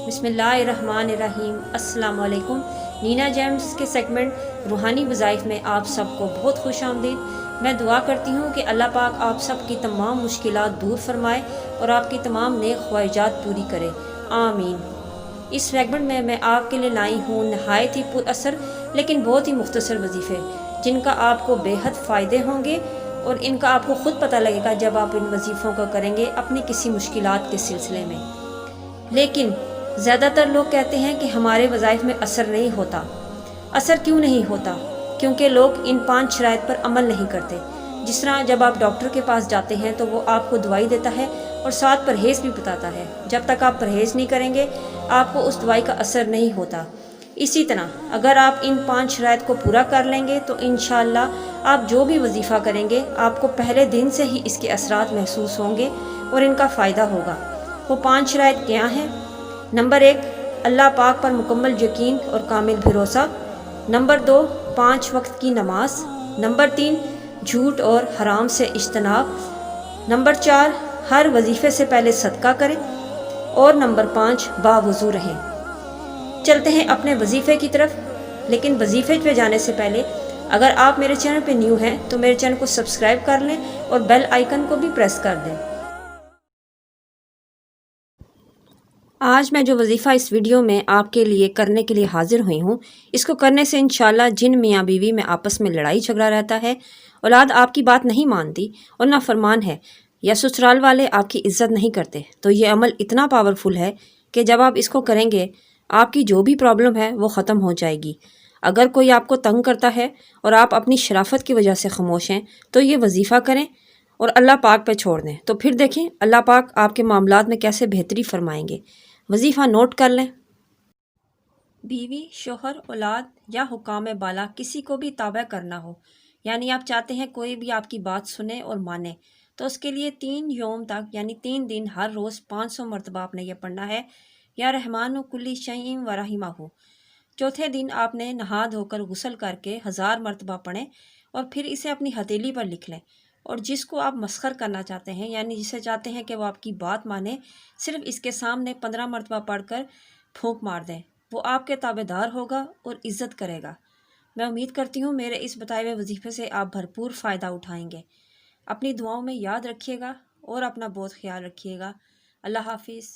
بسم اللہ الرحمن الرحیم۔ السلام علیکم۔ نینا جیمز کے سیگمنٹ روحانی وظائف میں آپ سب کو بہت خوش آمدید۔ میں دعا کرتی ہوں کہ اللہ پاک آپ سب کی تمام مشکلات دور فرمائے اور آپ کی تمام نیک خواہشات پوری کرے، آمین۔ اس سیگمنٹ میں میں آپ کے لیے لائی ہوں نہایت ہی پر اثر لیکن بہت ہی مختصر وظیفے، جن کا آپ کو بے حد فائدے ہوں گے اور ان کا آپ کو خود پتہ لگے گا جب آپ ان وظیفوں کو کریں گے اپنی کسی مشکلات کے سلسلے میں۔ لیکن زیادہ تر لوگ کہتے ہیں کہ ہمارے وظائف میں اثر نہیں ہوتا۔ اثر کیوں نہیں ہوتا؟ کیونکہ لوگ ان 5 شرائط پر عمل نہیں کرتے۔ جس طرح جب آپ ڈاکٹر کے پاس جاتے ہیں تو وہ آپ کو دوائی دیتا ہے اور ساتھ پرہیز بھی بتاتا ہے۔ جب تک آپ پرہیز نہیں کریں گے آپ کو اس دوائی کا اثر نہیں ہوتا۔ اسی طرح اگر آپ ان 5 شرائط کو پورا کر لیں گے تو انشاءاللہ آپ جو بھی وظیفہ کریں گے آپ کو پہلے دن سے ہی اس کے اثرات محسوس ہوں گے اور ان کا فائدہ ہوگا۔ وہ 5 شرائط کیا ہیں؟ نمبر 1، اللہ پاک پر مکمل یقین اور کامل بھروسہ۔ نمبر 2، 5 وقت کی نماز۔ نمبر 3، جھوٹ اور حرام سے اجتناب۔ نمبر 4، ہر وظیفے سے پہلے صدقہ کریں۔ اور نمبر 5، باوضو رہیں۔ چلتے ہیں اپنے وظیفے کی طرف، لیکن وظیفے پہ جانے سے پہلے اگر آپ میرے چینل پہ نیو ہیں تو میرے چینل کو سبسکرائب کر لیں اور بیل آئیکن کو بھی پریس کر دیں۔ آج میں جو وظیفہ اس ویڈیو میں آپ کے لیے کرنے کے لیے حاضر ہوئی ہوں، اس کو کرنے سے انشاءاللہ جن میاں بیوی میں آپس میں لڑائی جھگڑا رہتا ہے، اولاد آپ کی بات نہیں مانتی اور نافرمان ہے، یا سسرال والے آپ کی عزت نہیں کرتے، تو یہ عمل اتنا پاورفل ہے کہ جب آپ اس کو کریں گے آپ کی جو بھی پرابلم ہے وہ ختم ہو جائے گی۔ اگر کوئی آپ کو تنگ کرتا ہے اور آپ اپنی شرافت کی وجہ سے خاموش ہیں تو یہ وظیفہ کریں اور اللہ پاک پہ چھوڑ دیں، تو پھر دیکھیں اللہ پاک آپ کے معاملات میں کیسے بہتری فرمائیں گے۔ وظیفہ نوٹ کر لیں۔ بیوی، شوہر، اولاد یا حکام بالا کسی کو بھی تابع کرنا ہو، یعنی آپ چاہتے ہیں کوئی بھی آپ کی بات سنے اور مانے، تو اس کے لیے 3 یوم تک یعنی 3 دن ہر روز 500 مرتبہ آپ نے یہ پڑھنا ہے، یا رحمان کلی شیء و رحمہ۔ چوتھے دن آپ نے نہا دھو کر غسل کر کے 1000 مرتبہ پڑھیں اور پھر اسے اپنی ہتھیلی پر لکھ لیں، اور جس کو آپ مسخر کرنا چاہتے ہیں یعنی جسے چاہتے ہیں کہ وہ آپ کی بات مانے، صرف اس کے سامنے 15 مرتبہ پڑھ کر پھونک مار دیں، وہ آپ کے تابع دار ہوگا اور عزت کرے گا۔ میں امید کرتی ہوں میرے اس بتائے ہوئے وظیفے سے آپ بھرپور فائدہ اٹھائیں گے۔ اپنی دعاؤں میں یاد رکھیے گا اور اپنا بہت خیال رکھیے گا۔ اللہ حافظ۔